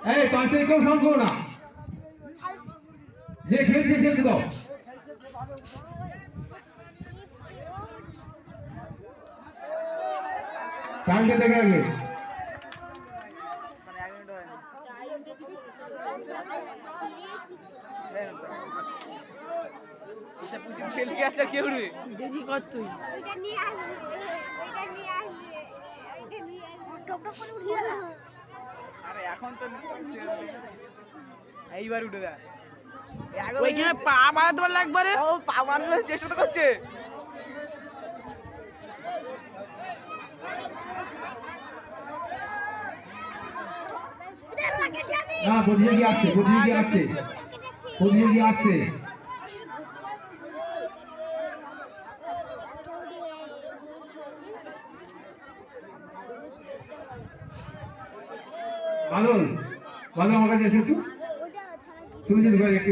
এই পাশে কেউ সাউন্ড করো না, যে খেলছে খেলতে দাও। টাইমটা দেখে আগে। দেরি কর তুই। আরে এখন তো এইবার উঠে দেয়, ওইখানে পা মারা তোমার লাগবে রে। ও পা মারার চেষ্টা করছে। না প্রতিযোগী আসছে, প্রতিযোগী আসছে, প্রতিযোগী আসছে। বাদল, বাদল আমার কাছে এসে একটু, তুমি যদি ভাই একটু